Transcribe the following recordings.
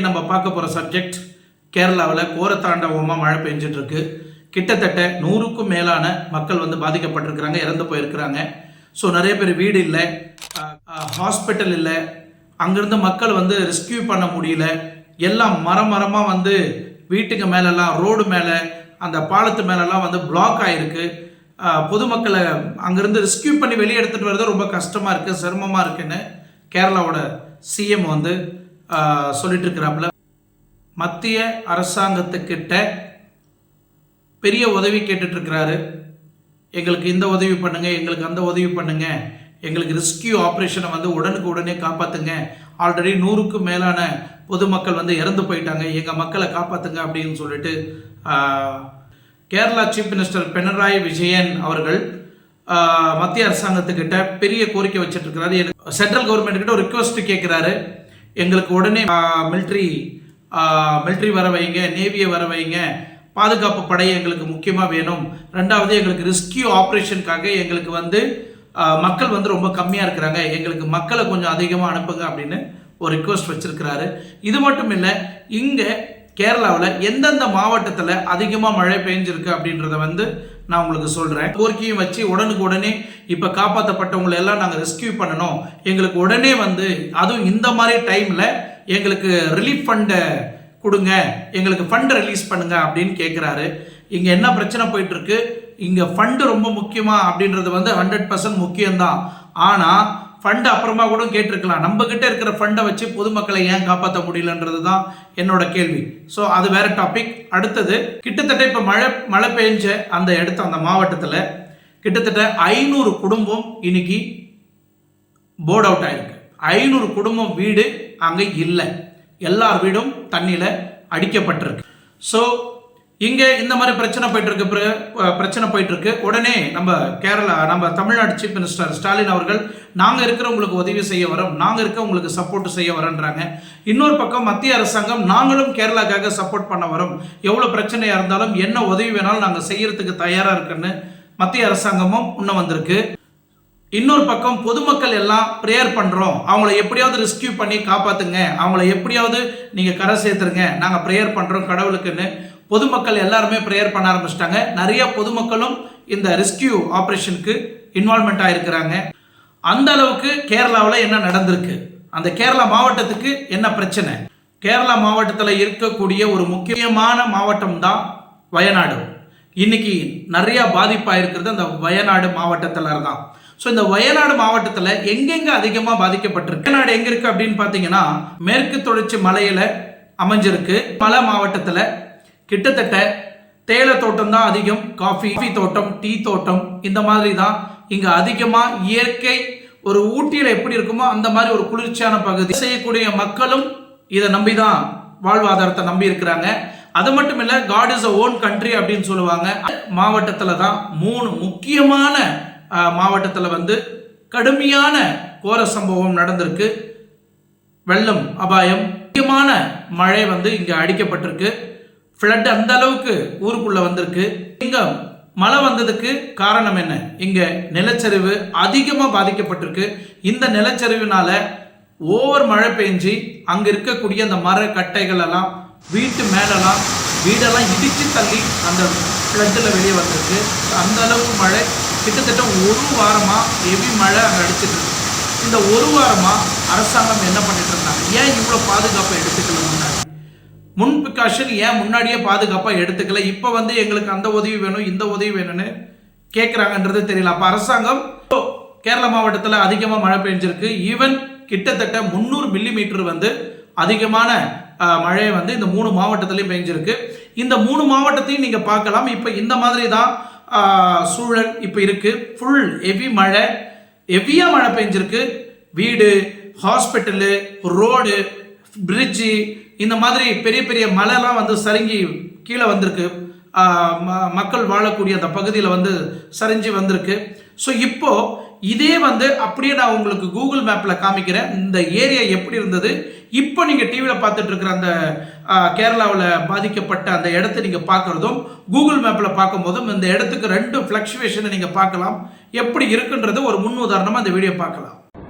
நம்ம பார்க்க போகிற சப்ஜெக்ட் கேரளாவில் கோரத்தாண்டவமாக மழை பெஞ்சிட்டு இருக்கு. கிட்டத்தட்ட 100க்கும் மேலான மக்கள் வந்து பாதிக்கப்பட்டிருக்கிறாங்க, இறந்து போயிருக்கிறாங்க. ஸோ நிறைய பேர் வீடு இல்லை, ஹாஸ்பிட்டல் இல்லை, அங்கேருந்து மக்கள் வந்து ரெஸ்கியூ பண்ண முடியல. எல்லாம் மரமாக வந்து வீட்டுக்கு மேலெல்லாம், ரோடு மேலே, அந்த பாலத்து மேலெல்லாம் வந்து பிளாக் ஆகிருக்கு. பொதுமக்களை அங்கேருந்து ரெஸ்கியூ பண்ணி வெளியே எடுத்துகிட்டு வரது ரொம்ப கஷ்டமாக இருக்குது, சிரமமாக இருக்குன்னு கேரளாவோட சிஎம் வந்து சொல்லிட்டு இருக்கிறாப்புல. மத்திய அரசாங்கத்துக்கிட்ட பெரிய உதவி கேட்டுட்டு இருக்கிறாரு. எங்களுக்கு இந்த உதவி பண்ணுங்க, எங்களுக்கு அந்த உதவி பண்ணுங்க, எங்களுக்கு ரெஸ்கியூ ஆப்ரேஷனை வந்து உடனே காப்பாற்றுங்க. ஆல்ரெடி 100க்கும் மேலான பொதுமக்கள் வந்து இறந்து போயிட்டாங்க, எங்கள் மக்களை காப்பாற்றுங்க அப்படின்னு சொல்லிட்டு கேரளா சீஃப் மினிஸ்டர் பினராயி விஜயன் அவர்கள் மத்திய அரசாங்கத்துக்கிட்ட பெரிய கோரிக்கை வச்சுட்டு இருக்கிறாரு. சென்ட்ரல் கவர்மெண்ட் கிட்ட ஒரு ரிக்வெஸ்ட் கேட்குறாரு. எங்களுக்கு உடனே மிலிட்ரி வர வைங்க, நேவியை வர வைங்க, பாதுகாப்பு படையை எங்களுக்கு முக்கியமாக வேணும். ரெண்டாவது, எங்களுக்கு ரெஸ்கியூ ஆப்ரேஷனுக்காக எங்களுக்கு வந்து மக்கள் வந்து ரொம்ப கம்மியாக இருக்கிறாங்க, எங்களுக்கு மக்களை கொஞ்சம் அதிகமாக அனுப்புங்க அப்படின்னு ஒரு ரிக்வெஸ்ட் வச்சிருக்கிறாரு. இது மட்டும் இல்லை, இங்கே கேரளாவில் எந்தெந்த மாவட்டத்தில் அதிகமாக மழை பெஞ்சிருக்கு அப்படின்றத வந்து நான் உங்களுக்கு சொல்கிறேன். கோரிக்கையும் வச்சு உடனே இப்போ காப்பாற்றப்பட்டவங்களை எல்லாம் நாங்கள் ரெஸ்கியூ பண்ணணும், எங்களுக்கு உடனே வந்து அதுவும் இந்த மாதிரி டைமில் எங்களுக்கு ரிலீஃப் ஃபண்டை கொடுங்க, எங்களுக்கு ஃபண்ட் ரிலீஸ் பண்ணுங்க அப்படின்னு கேட்குறாரு. இங்கே என்ன பிரச்சனை போயிட்டுருக்கு, இங்கே ஃபண்டு ரொம்ப முக்கியமா அப்படின்றது வந்து 100% முக்கியம்தான். ஆனால் ஃபண்டு அப்புறமா கூட கேட்டிருக்கலாம். நம்ம கிட்ட இருக்கிற ஃபண்டை வச்சு பொதுமக்களை ஏன் காப்பாற்ற முடியலன்றது தான் என்னோட கேள்வி. ஸோ அது வேற டாபிக். அடுத்தது, கிட்டத்தட்ட இப்போ மழை பெஞ்ச அந்த மாவட்டத்தில் கிட்டத்தட்ட 500 குடும்பம் இன்னைக்கு போர்ட் அவுட் ஆயிருக்கு. 500 குடும்பம் வீடு அங்கே இல்லை, எல்லார் வீடும் தண்ணியில் அடிக்கப்பட்டிருக்கு. ஸோ இங்கே இந்த மாதிரி பிரச்சனை போயிட்டு இருக்கு. உடனே நம்ம தமிழ்நாடு சீஃப் மினிஸ்டர் ஸ்டாலின் அவர்கள், நாங்கள் இருக்கிறவங்களுக்கு உதவி செய்ய வரோம், நாங்கள் இருக்க உங்களுக்கு சப்போர்ட் செய்ய வரோன்றாங்க. இன்னொரு பக்கம் மத்திய அரசாங்கம், நாங்களும் கேரளாக்காக சப்போர்ட் பண்ண வரோம், எவ்வளோ பிரச்சனையாக இருந்தாலும் என்ன உதவி வேணாலும் நாங்கள் செய்யறதுக்கு தயாராக இருக்குன்னு மத்திய அரசாங்கமும் முன்ன வந்திருக்கு. இன்னொரு பக்கம் பொதுமக்கள் எல்லாம் ப்ரேயர் பண்ணுறோம், அவங்கள எப்படியாவது ரெஸ்கியூ பண்ணி காப்பாற்றுங்க, அவங்கள எப்படியாவது நீங்கள் கரை சேர்த்துருங்க, நாங்கள் ப்ரேயர் பண்ணுறோம் கடவுளுக்குன்னு பொதுமக்கள் எல்லாருமே ப்ரேயர் பண்ண ஆரம்பிச்சிட்டாங்க. நிறைய பொதுமக்களும் இந்த ரெஸ்கியூ ஆப்ரேஷனுக்கு இன்வால்மெண்ட் ஆகிருக்கிறாங்க. அந்த அளவுக்கு கேரளாவில் என்ன நடந்திருக்கு, அந்த கேரளா மாவட்டத்துக்கு என்ன பிரச்சனை, கேரளா மாவட்டத்தில் இருக்கக்கூடிய ஒரு முக்கியமான மாவட்டம் தான் வயநாடு. இன்னைக்கு நிறைய பாதிப்பாக இருக்கிறது அந்த வயநாடு மாவட்டத்தில் தான். ஸோ இந்த வயநாடு மாவட்டத்தில் எங்கெங்க அதிகமாக பாதிக்கப்பட்டிருக்கு, வயநாடு எங்க இருக்கு அப்படின்னு பார்த்தீங்கன்னா மேற்கு தொடர்ச்சி மலையில் அமைஞ்சிருக்கு. மலை மாவட்டத்தில் கிட்டத்தட்ட தேயிலை தோட்டம் தான் அதிகம், காஃபி தோட்டம், டீ தோட்டம், இந்த மாதிரி தான் இங்கே அதிகமாக இயற்கை. ஒரு ஊட்டியில் எப்படி இருக்குமோ அந்த மாதிரி ஒரு குளிர்ச்சியான பகுதி. செய்யக்கூடிய மக்களும் இதை நம்பி தான் வாழ்வாதாரத்தை நம்பி இருக்கிறாங்க. அது மட்டும் இல்லை, God is a own country அப்படின்னு சொல்லுவாங்க. மாவட்டத்தில் தான் 3 முக்கியமான மாவட்டத்தில் வந்து கடுமையான கோர சம்பவம் நடந்திருக்கு. வெள்ளம் அபாயம், முக்கியமான மழை வந்து இங்கே அடிக்கப்பட்டிருக்கு. ஃப்ளட் அந்த அளவுக்கு ஊருக்குள்ள வந்திருக்கு. இங்க மழை வந்ததுக்கு காரணம் என்ன, இங்க நிலச்சரிவு அதிகமாக பாதிக்கப்பட்டிருக்கு. இந்த நிலச்சரிவுனால ஓவர் மழை பெஞ்சு அங்க இருக்கக்கூடிய அந்த மர கட்டைகள் எல்லாம் வீட்டு மேலெல்லாம் வீடெல்லாம் இடிச்சு தள்ளி அந்த ஃப்ளட்டில் வெளியே வந்திருக்கு. அந்த அளவுக்கு மழை, கிட்டத்தட்ட 1 வாரமா ஹெவி மழை அங்கே அடிச்சிட்டு இருக்கு. இந்த 1 வாரமா அரசாங்கம் என்ன பண்ணிட்டு இருந்தாங்க, ஏன் இவ்வளோ பாதுகாப்பை எடுத்துக்கல, முன் பிரிகாஷன் ஏன் முன்னாடியே பாதுகாப்பாக எடுத்துக்கல, இப்போ வந்து எங்களுக்கு அந்த உதவி வேணும் இந்த உதவி வேணும்னு கேட்குறாங்கன்றது தெரியல. அப்போ அரசாங்கம் கேரளா மாவட்டத்தில் அதிகமாக மழை பெஞ்சிருக்கு. ஈவன் கிட்டத்தட்ட 300 மில்லிமீட்டர் வந்து அதிகமான மழை வந்து இந்த 3 மாவட்டத்திலையும் பெஞ்சிருக்கு. இந்த 3 மாவட்டத்தையும் நீங்கள் பார்க்கலாம். இப்போ இந்த மாதிரி தான் சூழல் இப்போ இருக்கு. ஃபுல் ஹெவியாக மழை பெஞ்சிருக்கு. வீடு, ஹாஸ்பிட்டலு, ரோடு, பிரிட்ஜு, இந்த மாதிரி பெரிய மலைலாம் வந்து சரிங்கி கீழே வந்திருக்கு. மக்கள் வாழக்கூடிய அந்த பகுதியில் வந்து சரிஞ்சு வந்திருக்கு. ஸோ இப்போ இதே வந்து அப்படியே நான் உங்களுக்கு கூகுள் மேப்பில் காமிக்கிறேன், இந்த ஏரியா எப்படி இருந்தது. இப்போ நீங்கள் டிவியில் பார்த்துட்டு இருக்கிற அந்த கேரளாவில் பாதிக்கப்பட்ட அந்த இடத்த நீங்கள் பார்க்குறதும் கூகுள் மேப்பில் பார்க்கும்போதும் இந்த இடத்துக்கு 2 ஃப்ளக்சுவேஷனை நீங்கள் பார்க்கலாம். எப்படி இருக்குன்றது ஒரு முன் உதாரணமாக இந்த வீடியோ பார்க்கலாம்.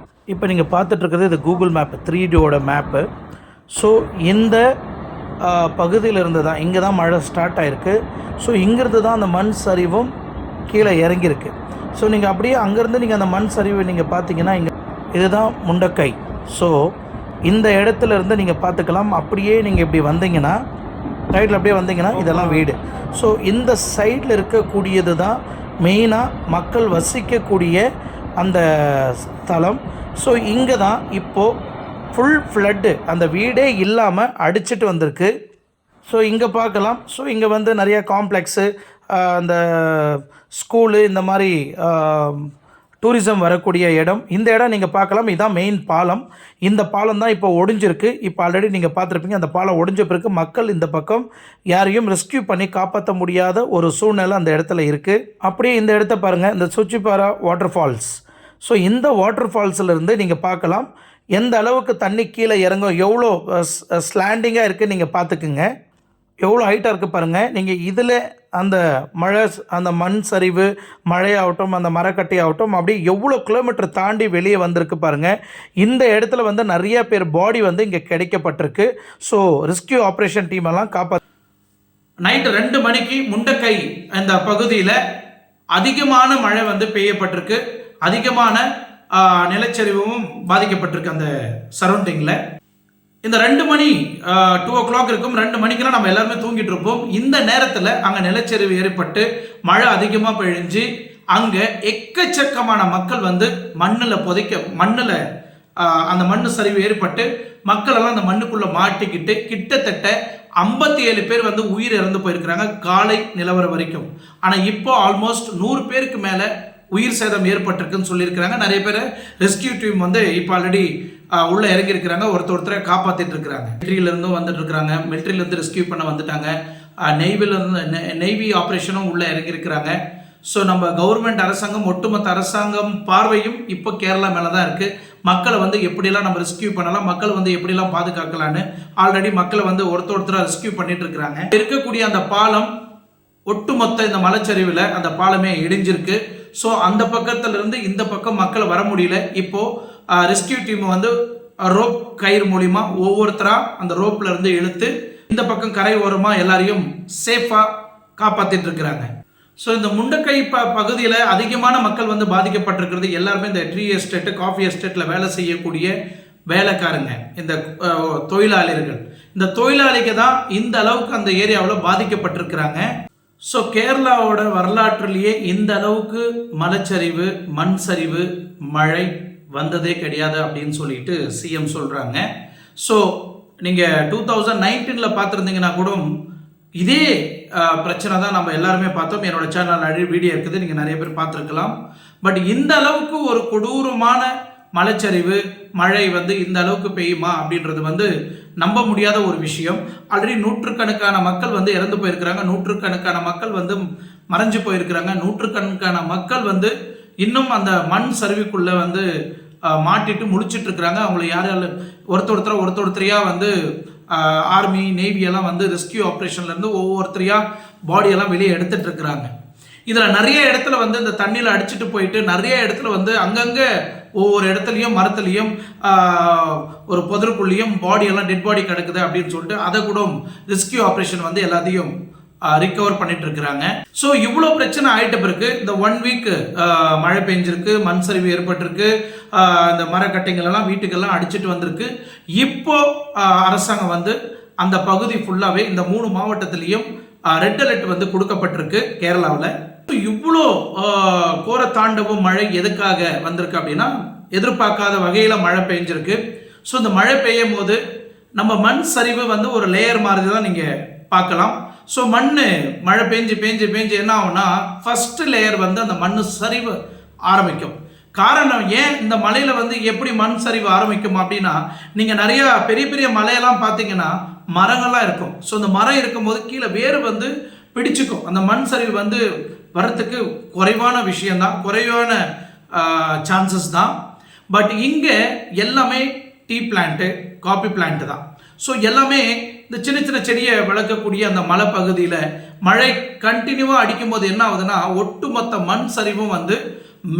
இப்போ நீங்கள் பார்த்துட்டு இருக்கிறது இது கூகுள் மேப் 3Dயோட மேப்பு. ஸோ இந்த பகுதியிலிருந்து தான் இங்கே தான் மழை ஸ்டார்ட் ஆகிருக்கு. ஸோ இங்கேருந்து தான் அந்த மண் சரிவும் கீழே இறங்கியிருக்கு. ஸோ நீங்கள் அப்படியே அங்கேருந்து நீங்கள் அந்த மண் சரிவு நீங்கள் பார்த்தீங்கன்னா இங்கே இதுதான் முண்டக்கை. ஸோ இந்த இடத்துல இருந்து நீங்கள் பார்த்துக்கலாம். அப்படியே நீங்கள் இப்படி வந்தீங்கன்னா ரைட்டில் அப்படியே வந்தீங்கன்னா இதெல்லாம் வீடு. ஸோ இந்த சைடில் இருக்கக்கூடியது தான் மெயினாக மக்கள் வசிக்கக்கூடிய அந்த ஸ்தலம். ஸோ இங்கே தான் இப்போது ஃபுல் ஃப்ளட்டு அந்த வீடே இல்லாமல் அடிச்சிட்டு வந்திருக்கு. ஸோ இங்கே பார்க்கலாம். ஸோ இங்கே வந்து நிறைய காம்ப்ளெக்ஸு, அந்த ஸ்கூலு, இந்த மாதிரி டூரிசம் வரக்கூடிய இடம். இந்த இடம் நீங்கள் பார்க்கலாம். இதுதான் மெயின் பாலம். இந்த பாலம் தான் இப்போ ஒடிஞ்சிருக்கு. இப்போ ஆல்ரெடி நீங்கள் பார்த்துருப்பீங்க. அந்த பாலம் ஒடிஞ்ச பிறகு மக்கள் இந்த பக்கம் யாரையும் ரெஸ்க்யூ பண்ணி காப்பாற்ற முடியாத ஒரு சூழ்நிலை அந்த இடத்துல இருக்குது. அப்படியே இந்த இடத்த பாருங்கள், இந்த சுச்சிப்பாரா வாட்டர் ஃபால்ஸ். ஸோ இந்த வாட்டர் ஃபால்ஸிலேருந்து நீங்கள் பார்க்கலாம் எந்த அளவுக்கு தண்ணி கீழே இறங்கும், எவ்வளோ ஸ்லாண்டிங்காக இருக்குது நீங்கள் பார்த்துக்குங்க. எவ்வளோ ஹைட்டாக இருக்குது பாருங்கள். நீங்கள் இதில் அந்த மழை, அந்த மண் சரிவு மழையாகட்டும், அந்த மரக்கட்டி ஆகட்டும், அப்படி எவ்வளோ கிலோமீட்டர் தாண்டி வெளியே வந்திருக்கு பாருங்கள். இந்த இடத்துல வந்து நிறைய பேர் பாடி வந்து இங்கே கிடைக்கப்பட்டிருக்கு. ஸோ ரெஸ்கியூ ஆப்ரேஷன் டீம் எல்லாம் நைட்டு 2 மணிக்கு முண்டக்கை அந்த பகுதியில் அதிகமான மழை வந்து பெய்யப்பட்டிருக்கு. அதிகமான நிலச்சரிவும் பாதிக்கப்பட்டிருக்கு அந்த சரௌண்டிங்கில். இந்த 2 மணி 2 o'clock இருக்கும். 2 மணிக்கெல்லாம் நம்ம எல்லாருமே தூங்கிட்டு இருப்போம். இந்த நேரத்தில் அங்கே நிலச்சரிவு ஏற்பட்டு மழை அதிகமாக பெழிஞ்சு அங்கே எக்கச்சக்கமான மக்கள் வந்து மண்ணில் அந்த மண் சரிவு ஏற்பட்டு மக்கள் எல்லாம் அந்த மண்ணுக்குள்ளே மாட்டிக்கிட்டு கிட்டத்தட்ட 57 பேர் வந்து உயிர் இறந்து போயிருக்கிறாங்க காலை நிலவரம் வரைக்கும். ஆனால் இப்போ ஆல்மோஸ்ட் 100 பேருக்கு மேலே உயிர் சேதம் ஏற்பட்டிருக்குன்னு சொல்லியிருக்கிறாங்க. நிறைய பேர் ரெஸ்கியூ டீம் வந்து இப்போ ஆல்ரெடி உள்ளே இறங்கியிருக்கிறாங்க. ஒருத்தரை காப்பாற்றிட்டு இருக்கிறாங்க. மிலிட்ரியிலேருந்தும் வந்துட்டு இருக்கிறாங்க. மிலிட்ரியிலேருந்து ரெஸ்கியூ பண்ண வந்துட்டாங்க. நெய்வி ஆப்ரேஷனும் உள்ளே இறங்கியிருக்கிறாங்க. ஸோ நம்ம கவர்மெண்ட் அரசாங்கம், ஒட்டுமொத்த அரசாங்கம் பார்வையும் இப்போ கேரளா மேலே தான் இருக்குது. மக்களை வந்து எப்படிலாம் நம்ம ரெஸ்கியூ பண்ணலாம், மக்கள் வந்து எப்படிலாம் பாதுகாக்கலான்னு ஆல்ரெடி மக்களை வந்து ஒருத்தராக ரெஸ்கியூ பண்ணிட்டு இருக்கிறாங்க. இருக்கக்கூடிய அந்த பாலம் ஒட்டுமொத்த இந்த மலைச்சரிவில் அந்த பாலமே இடிஞ்சிருக்கு. ஸோ அந்த பக்கத்திலிருந்து இந்த பக்கம் மக்களை வர முடியல. இப்போது ரெஸ்கியூ டீம் வந்து ரோப் கயிறு மூலிமா ஒவ்வொருத்தராக அந்த ரோப்பில் இருந்து இழுத்து இந்த பக்கம் கரை ஓரமாக எல்லாரையும் சேஃபாக காப்பாற்றிட்டு இருக்கிறாங்க. ஸோ இந்த முண்டக்கை பகுதியில் அதிகமான மக்கள் வந்து பாதிக்கப்பட்டிருக்கிறது எல்லாருமே இந்த ட்ரீ எஸ்டேட்டு, காஃபி எஸ்டேட்டில் வேலை செய்யக்கூடிய வேலைக்காரங்க, இந்த தொழிலாளிகள். இந்த தொழிலாளிகள் தான் இந்த அளவுக்கு அந்த ஏரியாவில் பாதிக்கப்பட்டிருக்கிறாங்க. ஸோ கேரளாவோட வரலாற்றிலேயே இந்த அளவுக்கு மலைச்சரிவு, மண் சரிவு, மழை வந்ததே கிடையாது அப்படின்னு சொல்லிட்டு சிஎம் சொல்கிறாங்க. ஸோ நீங்கள் 2019 பார்த்துருந்தீங்கன்னா கூட இதே பிரச்சனை தான் நம்ம எல்லாருமே பார்த்தோம். என்னோட சேனல் வீடியோ இருக்குது, நீங்கள் நிறைய பேர் பார்த்துருக்கலாம். பட் இந்த அளவுக்கு ஒரு கொடூரமான மலைச்சரிவு, மழை வந்து இந்த அளவுக்கு பெய்யுமா அப்படின்றது வந்து நம்ப முடியாத ஒரு விஷயம். ஆல்ரெடி நூற்றுக்கணக்கான மக்கள் வந்து இறந்து போயிருக்கிறாங்க. நூற்றுக்கணக்கான மக்கள் வந்து மறைஞ்சு போயிருக்கிறாங்க. நூற்றுக்கணக்கான மக்கள் வந்து இன்னும் அந்த மண் சரிவுக்குள்ளே வந்து மாட்டிட்டு முழிச்சிட்டு இருக்கிறாங்க. அவங்களை யாராலும் ஒருத்தரையாக வந்து ஆர்மி, நேவியெல்லாம் வந்து ரெஸ்கியூ ஆப்ரேஷன்லேருந்து ஒவ்வொருத்தரையாக பாடியெல்லாம் வெளியே எடுத்துட்டு இருக்கிறாங்க. இதில் நிறைய இடத்துல வந்து இந்த தண்ணியில் அடிச்சுட்டு போயிட்டு நிறைய இடத்துல வந்து அங்கங்கே ஒவ்வொரு இடத்துலையும் மரத்துலையும் ஒரு புதருக்குள்ளேயும் பாடியெல்லாம் டெட் பாடி கிடக்குது அப்படின்னு சொல்லிட்டு அதை கூட ரெஸ்கியூ ஆப்ரேஷன் வந்து எல்லாத்தையும் ரிகவர் பண்ணிட்டு இருக்கிறாங்க. ஸோ இவ்வளோ பிரச்சனை ஆயிட்ட பிறகு இந்த 1 week மழை பெஞ்சிருக்கு, மண் சரிவு ஏற்பட்டிருக்கு, இந்த மரக்கட்டைகள் எல்லாம் வீட்டுக்கெல்லாம் அடிச்சுட்டு வந்திருக்கு. இப்போ அரசாங்கம் வந்து அந்த பகுதி ஃபுல்லாகவே இந்த 3 மாவட்டத்திலையும் ரெட் அலர்ட் வந்து கொடுக்கப்பட்டிருக்கு கேரளாவில். இவ்வளோ கோர தாண்டவும் மழை எதுக்காக வந்திருக்கு அப்படின்னா எதிர்பார்க்காத வகையில் மழை பெஞ்சிருக்கு. ஸோ இந்த மழை பெய்யும் போது நம்ம மண் சரிவு வந்து ஒரு லேயர் மாதிரி தான் நீங்கள் பார்க்கலாம். ஸோ மழை பெஞ்சு என்ன ஆகும்னா ஃபர்ஸ்ட் லேயர் வந்து அந்த மண் சரிவு ஆரம்பிக்கும். காரணம் ஏன் இந்த மலையில் வந்து எப்படி மண் சரிவு ஆரம்பிக்கும் அப்படின்னா, நீங்கள் நிறையா பெரிய பெரிய மலையெல்லாம் பார்த்தீங்கன்னா மரங்கள்லாம் இருக்கும். ஸோ அந்த மரம் இருக்கும்போது கீழே வேறு வந்து பிடிச்சிக்கும். அந்த மண் சரிவு வந்து வரத்துக்கு குறைவான விஷயந்தான், குறைவான சான்சஸ் தான். பட் இங்கே எல்லாமே டீ பிளான்ட்டு, காபி பிளான்ட்டு தான். ஸோ எல்லாமே இந்த சின்ன சின்ன செடியை வளர்க்கக்கூடிய அந்த மலை பகுதியில் மழை கண்டினியூவாக அடிக்கும் போது என்ன ஆகுதுன்னா ஒட்டுமொத்த மண் சரிவும் வந்து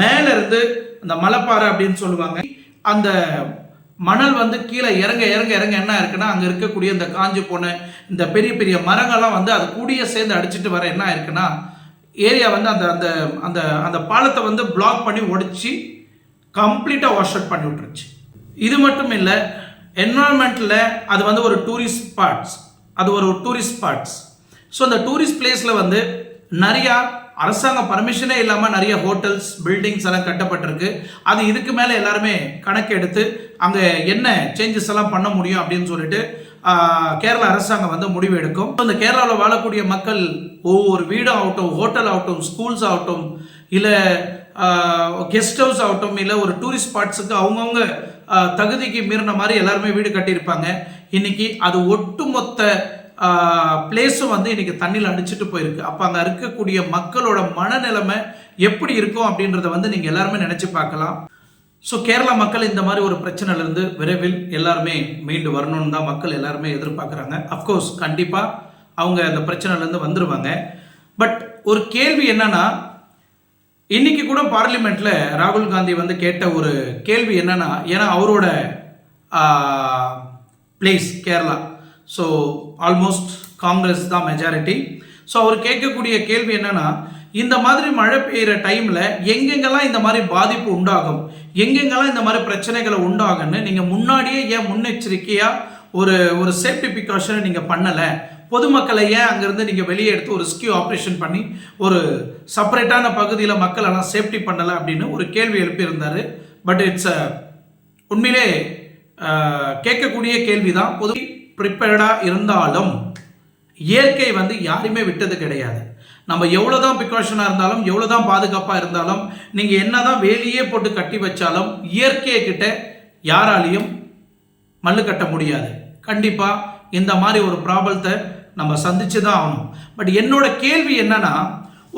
மேலேருந்து அந்த மலைப்பாறை அப்படின்னு சொல்லுவாங்க, அந்த மணல் வந்து கீழே இறங்க இறங்க இறங்க என்ன இருக்குன்னா அங்கே இருக்கக்கூடிய இந்த காஞ்சு போன இந்த பெரிய பெரிய மரங்கள்லாம் வந்து அது கூடிய சேர்ந்து அடிச்சுட்டு வர என்ன இருக்குன்னா ஏரியா வந்து அந்த அந்த அந்த அந்த பாலத்தை வந்து பிளாக் பண்ணி உடைச்சி கம்ப்ளீட்டாக வாஷ் அவுட் பண்ணி விட்டுருச்சு. இது மட்டும் இல்லை, என்வரான்மெண்ட்டில் அது வந்து ஒரு டூரிஸ்ட் ஸ்பாட்ஸ், அது ஒரு டூரிஸ்ட் ஸ்பாட்ஸ். ஸோ அந்த டூரிஸ்ட் பிளேஸில் வந்து நிறையா அரசாங்க பர்மிஷனே இல்லாமல் நிறைய ஹோட்டல்ஸ் பில்டிங்ஸ் எல்லாம் கட்டப்பட்டிருக்கு. அது இதுக்கு மேலே எல்லாருமே கணக்கு எடுத்து அங்கே என்ன சேஞ்சஸ் எல்லாம் பண்ண முடியும் அப்படின்னு சொல்லிட்டு கேரளா அரசாங்கம் வந்து முடிவு எடுக்கும். இந்த கேரளாவில் வாழக்கூடிய மக்கள் ஒவ்வொரு வீடும் ஆகட்டும், ஹோட்டல் ஆகட்டும், ஸ்கூல்ஸ் ஆகட்டும், இல்லை கெஸ்ட் ஹவுஸ் ஆகட்டும், இல்லை ஒரு டூரிஸ்ட் ஸ்பாட்ஸுக்கு அவங்கவுங்க தகுதிக்கு மீறின மாதிரி எல்லாருமே வீடு கட்டியிருப்பாங்க. இன்னைக்கு அது ஒட்டுமொத்த பிளேஸும் வந்து இன்னைக்கு தண்ணியில் அடிச்சுட்டு போயிருக்கு. அப்போ அங்கே இருக்கக்கூடிய மக்களோட மனநிலைமை எப்படி இருக்கும் அப்படின்றத வந்து நீங்கள் எல்லாருமே நினச்சி பார்க்கலாம். ஸோ கேரளா மக்கள் இந்த மாதிரி ஒரு பிரச்சனையிலேருந்து விரைவில் எல்லாருமே மீண்டு வரணும்னு தான் மக்கள் எல்லாருமே எதிர்பார்க்குறாங்க. அஃப்கோர்ஸ் கண்டிப்பாக அவங்க அந்த பிரச்சனையிலேருந்து வந்துடுவாங்க. பட் ஒரு கேள்வி என்னன்னா, இன்னைக்கு கூட பார்லிமெண்ட்டில் ராகுல் காந்தி வந்து கேட்ட ஒரு கேள்வி என்னன்னா, ஏன்னா அவரோட place Kerala, so almost Congress தான் மெஜாரிட்டி. ஸோ அவர் கேட்கக்கூடிய கேள்வி என்னன்னா, இந்த மாதிரி மழை பெய்கிற டைமில் எங்கெங்கெல்லாம் இந்த மாதிரி பாதிப்பு உண்டாகும், எங்கெங்கெல்லாம் இந்த மாதிரி பிரச்சனைகளை உண்டாகுன்னு நீங்கள் முன்னாடியே ஏன் முன்னெச்சரிக்கையாக ஒரு சேஃப்டி ப்ரிகாஷனை நீங்கள் பண்ணலை? பொதுமக்களை ஏன் அங்கேருந்து நீங்கள் வெளியே எடுத்து ஒரு ரெஸ்கியூ ஆப்ரேஷன் பண்ணி ஒரு செப்பரேட்டான பகுதியில் மக்களெல்லாம் சேஃப்டி பண்ணலை அப்படின்னு ஒரு கேள்வி எழுப்பியிருந்தார். பட் இட்ஸ் உண்மையிலே கேட்கக்கூடிய கேள்வி தான். பொது ப்ரிப்பேர்டாக இருந்தாலும் இயற்கை வந்து யாருமே விட்டது கிடையாது. நம்ம எவ்வளோதான் ப்ரிகாஷனாக இருந்தாலும், எவ்வளோதான் பாதுகாப்பாக இருந்தாலும், நீங்கள் என்னதான் வேலியே போட்டு கட்டி வச்சாலும் இயற்கையை கிட்ட யாராலையும் மல்லு கட்ட முடியாது. கண்டிப்பாக இந்த மாதிரி ஒரு ப்ராப்ளத்தை நம்ம சந்திச்சு தான் ஆகணும். பட் என்னோட கேள்வி என்னன்னா,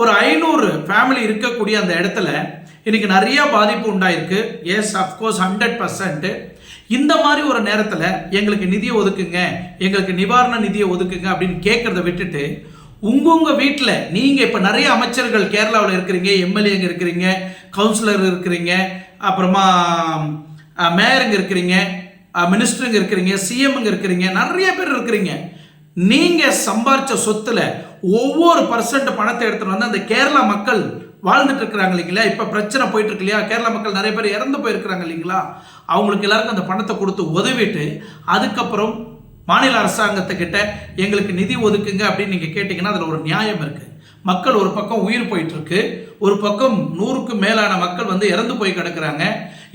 ஒரு 500 ஃபேமிலி இருக்கக்கூடிய அந்த இடத்துல இன்னைக்கு நிறைய பாதிப்பு உண்டாயிருக்கு. S, of course 100%. இந்த மாதிரி ஒரு நேரத்தில் எங்களுக்கு நிதியை ஒதுக்குங்க, எங்களுக்கு நிவாரண நிதியை ஒதுக்குங்க அப்படின்னு கேட்கறத விட்டுட்டு உங்க வீட்டில் நீங்கள் இப்போ நிறைய அமைச்சர்கள் கேரளாவில் இருக்கிறீங்க, எம்எல்ஏங்க இருக்கிறீங்க, கவுன்சிலர் இருக்கிறீங்க, அப்புறமா மேயருங்க இருக்கிறீங்க, மினிஸ்டருங்க இருக்கிறீங்க, சிஎம்ங்க இருக்கிறீங்க, நிறைய பேர் இருக்கிறீங்க. நீங்கள் சம்பாரிச்ச சொத்துல ஒவ்வொரு % பணத்தை எடுத்துட்டு வந்து அந்த கேரளா மக்கள் வாழ்ந்துட்டு இருக்கிறாங்க இல்லைங்களா, இப்போ பிரச்சனை போயிட்டு இருக்கு இல்லையா, கேரளா மக்கள் நிறைய பேர் இறந்து போயிருக்கிறாங்க இல்லைங்களா, அவங்களுக்கு எல்லாருக்கும் அந்த பணத்தை கொடுத்து உதவிட்டு அதுக்கப்புறம் மாநில அரசாங்கத்துக்கிட்ட எங்களுக்கு நிதி ஒதுக்குங்க அப்படின்னு நீங்கள் கேட்டிங்கன்னா அதில் ஒரு நியாயம் இருக்குது. மக்கள் ஒரு பக்கம் உயிர் போயிட்டு இருக்கு, ஒரு பக்கம் 100க்கும் மேலான மக்கள் வந்து இறந்து போய் கிடக்குறாங்க.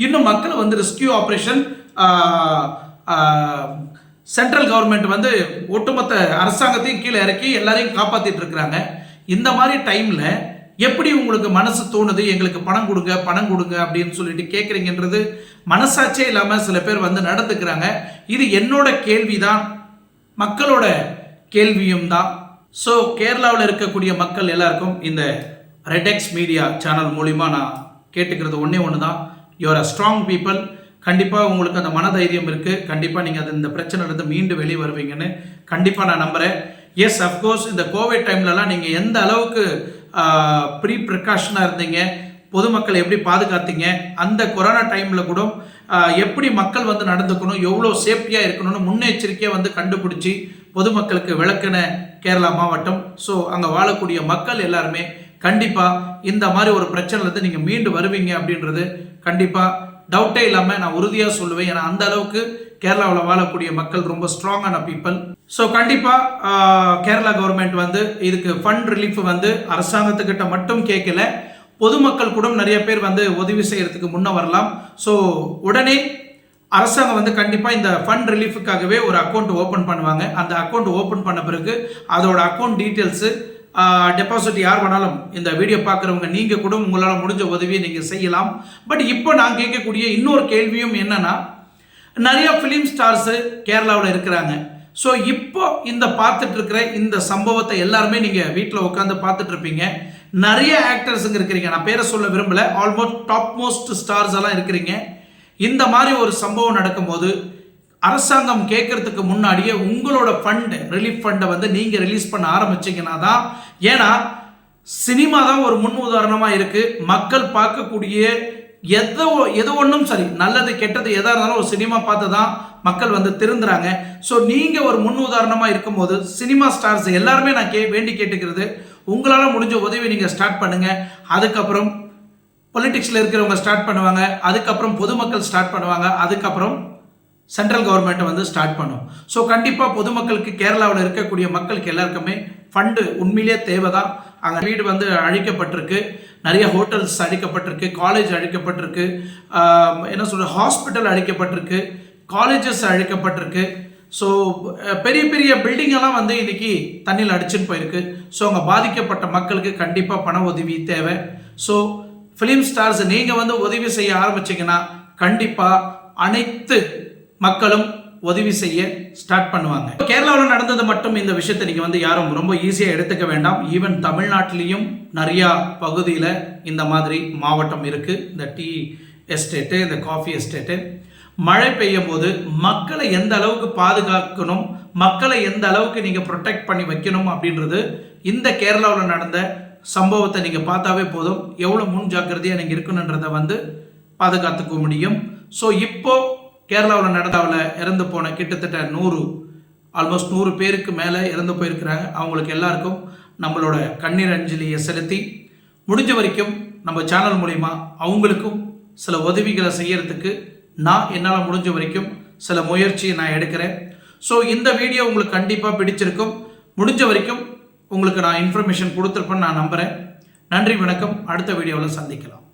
இன்னும் மக்கள் வந்து ரெஸ்கியூ ஆப்ரேஷன் சென்ட்ரல் கவர்மெண்ட் வந்து ஒட்டுமொத்த அரசாங்கத்தையும் கீழே இறக்கி எல்லாரையும் காப்பாற்றிட்டு இருக்கிறாங்க. இந்த மாதிரி டைமில் எப்படி உங்களுக்கு மனசு தோணுது எங்களுக்கு பணம் கொடுங்க பணம் கொடுங்க அப்படின்னு சொல்லிட்டு கேட்குறீங்கன்றது மனசாட்சியே இல்லாமல் சில பேர் வந்து நடந்துக்கிறாங்க. இது என்னோட கேள்வி தான், மக்களோட கேள்வியும் தான். ஸோ கேரளாவில் இருக்கக்கூடிய மக்கள் எல்லாருக்கும் இந்த ரெடெக்ஸ் மீடியா சேனல் மூலிமா நான் கேட்டுக்கிறது ஒன்று தான், யூஆர் அ ஸ்ட்ராங் பீப்புள். கண்டிப்பாக உங்களுக்கு அந்த மனதைரியம் இருக்குது, கண்டிப்பாக நீங்கள் அது இந்த பிரச்சனையிலேருந்து மீண்டு வெளியே வருவீங்கன்னு கண்டிப்பாக நான் நம்புகிறேன். எஸ், அஃப்கோர்ஸ் இந்த கோவிட் டைம்லலாம் நீங்கள் எந்த அளவுக்கு ப்ரீ ப்ரிகாஷனாக இருந்தீங்க, பொதுமக்களை எப்படி பாதுகாத்தீங்க, அந்த கொரோனா டைமில் கூட எப்படி மக்கள் வந்து நடந்துக்கணும், எவ்வளோ சேஃப்டியாக இருக்கணும்னு முன்னெச்சரிக்கையாக வந்து கண்டுபிடிச்சி பொதுமக்களுக்கு விளக்கின கேரளா மாவட்டம். ஸோ அங்கே வாழக்கூடிய மக்கள் எல்லாருமே கண்டிப்பாக இந்த மாதிரி ஒரு பிரச்சனைலேருந்து நீங்கள் மீண்டு வருவீங்க அப்படின்றது கண்டிப்பாக டவுட்டே இல்லாமல் நான் உறுதியாக சொல்லுவேன். ஏன்னா அந்த அளவுக்கு கேரளாவில் வாழக்கூடிய மக்கள் ரொம்ப ஸ்ட்ராங்கான பீப்புள். ஸோ கண்டிப்பாக கேரளா கவர்மெண்ட் வந்து இதுக்கு ஃபண்ட் ரிலீஃப் வந்து அரசாங்கத்துக்கிட்ட மட்டும் கேட்கல, பொதுமக்கள் கூட நிறைய பேர் வந்து உதவி செய்யறதுக்கு முன்ன வரலாம். ஸோ உடனே அரசாங்கம் வந்து கண்டிப்பாக இந்த ஃபண்ட் ரிலீஃபுக்காகவே ஒரு அக்கௌண்ட் ஓப்பன் பண்ணுவாங்க. அந்த அக்கௌண்ட் ஓப்பன் பண்ண பிறகு அதோட அக்கௌண்ட் டீட்டெயில்ஸு டெபாசிட் யார் வேணாலும் இந்த வீடியோ பார்க்குறவங்க நீங்கள் கூட உங்களால் முடிஞ்ச உதவியை நீங்கள் செய்யலாம். பட் இப்போ நான் கேட்கக்கூடிய இன்னொரு கேள்வியும் என்னன்னா, நிறைய ஃபிலிம் ஸ்டார்ஸு கேரளாவில் இருக்கிறாங்க. ஸோ இப்போ இந்த பார்த்துட்டு இருக்கிற இந்த சம்பவத்தை எல்லாருமே நீங்கள் வீட்டில் உட்காந்து பார்த்துட்டு இருப்பீங்க. நிறைய ஆக்டர்ஸுங்க இருக்கிறீங்க, நான் பேரை சொல்ல விரும்பல, ஆல்மோஸ்ட் டாப் மோஸ்ட் ஸ்டார்ஸ் எல்லாம் இருக்கிறீங்க. இந்த மாதிரி ஒரு சம்பவம் நடக்கும்போது அரசாங்கம் கேட்கறதுக்கு முன்னாடியே உங்களோட ஃபண்ட் ரிலீஃப் ஃபண்டை வந்து நீங்கள் ரிலீஸ் பண்ண ஆரம்பிச்சிங்கன்னா தான், ஏன்னா சினிமா தான் ஒரு முன் உதாரணமாக இருக்குது. மக்கள் பார்க்கக்கூடிய எது ஒன்றும் சரி, நல்லது கெட்டது எதாக இருந்தாலும் ஒரு சினிமா பார்த்து தான் மக்கள் வந்து திருந்துறாங்க. ஸோ நீங்கள் ஒரு முன் உதாரணமாக இருக்கும்போது சினிமா ஸ்டார்ஸ் எல்லாருமே நான் வேண்டி கேட்டுக்கிறது, உங்களால் முடிஞ்ச உதவி நீங்கள் ஸ்டார்ட் பண்ணுங்கள். அதுக்கப்புறம் பொலிட்டிக்ஸில் இருக்கிறவங்க ஸ்டார்ட் பண்ணுவாங்க, அதுக்கப்புறம் பொதுமக்கள் ஸ்டார்ட் பண்ணுவாங்க, அதுக்கப்புறம் சென்ட்ரல் கவர்மெண்ட் வந்து ஸ்டார்ட் பண்ணும். ஸோ கண்டிப்பாக பொதுமக்களுக்கு, கேரளாவில் இருக்கக்கூடிய மக்களுக்கு எல்லாருக்குமே ஃபண்டு உண்மையிலேயே தேவை தான். அங்கே வீடு வந்து அழிக்கப்பட்டிருக்கு, நிறைய ஹோட்டல்ஸ் அழிக்கப்பட்டிருக்கு, காலேஜ் அழிக்கப்பட்டிருக்கு, என்ன சொல்ற ஹாஸ்பிட்டல் அழிக்கப்பட்டிருக்கு, காலேஜஸ் அழிக்கப்பட்டிருக்கு. ஸோ பெரிய பெரிய பில்டிங் எல்லாம் வந்து இன்னைக்கு தண்ணியில் அடிச்சுன்னு போயிருக்கு. ஸோ அங்கே பாதிக்கப்பட்ட மக்களுக்கு கண்டிப்பாக பண உதவி தேவை. ஸோ ஃபிலிம் ஸ்டார்ஸ் நீங்கள் வந்து உதவி செய்ய ஆரம்பிச்சிங்கன்னா கண்டிப்பாக அனைத்து மக்களும் உதவி செய்ய ஸ்டார்ட் பண்ணுவாங்க. கேரளாவில் நடந்தது மட்டும் இந்த விஷயத்தை நீங்கள் வந்து யாரும் ரொம்ப ஈஸியாக எடுத்துக்க வேண்டாம். ஈவன் தமிழ்நாட்டிலையும் நிறையா பகுதியில் இந்த மாதிரி மாவட்டம் இருக்குது. இந்த டீ எஸ்டேட்டு, இந்த காஃபி எஸ்டேட்டு, மழை பெய்யும் போது மக்களை எந்த அளவுக்கு பாதுகாக்கணும், மக்களை எந்த அளவுக்கு நீங்கள் ப்ரொடெக்ட் பண்ணி வைக்கணும் அப்படின்றது இந்த கேரளாவில் நடந்த சம்பவத்தை நீங்கள் பார்த்தாவே போதும், எவ்வளோ முன் ஜாக்கிரதையாக நீங்கள் இருக்கணுன்றதை வந்து பாதுகாத்துக்க முடியும். ஸோ இப்போது கேரளாவில் நடந்தாவில் இறந்து போன கிட்டத்தட்ட ஆல்மோஸ்ட் 100 பேருக்கு மேலே இறந்து போயிருக்கிறாங்க. அவங்களுக்கு எல்லாருக்கும் நம்மளோட கண்ணீர் அஞ்சலியை செலுத்தி முடிஞ்ச வரைக்கும் நம்ம சேனல் மூலிமா அவங்களுக்கும் சில உதவிகளை செய்யறதுக்கு நான் என்னால் முடிஞ்ச வரைக்கும் சில முயற்சியை நான் எடுக்கிறேன். ஸோ இந்த வீடியோ உங்களுக்கு கண்டிப்பாக பிடிச்சிருக்கும். முடிஞ்ச வரைக்கும் உங்களுக்கு நான் இன்ஃபர்மேஷன் கொடுத்துருப்பேன்னு நான் நம்புகிறேன். நன்றி, வணக்கம். அடுத்த வீடியோவில் சந்திக்கலாம்.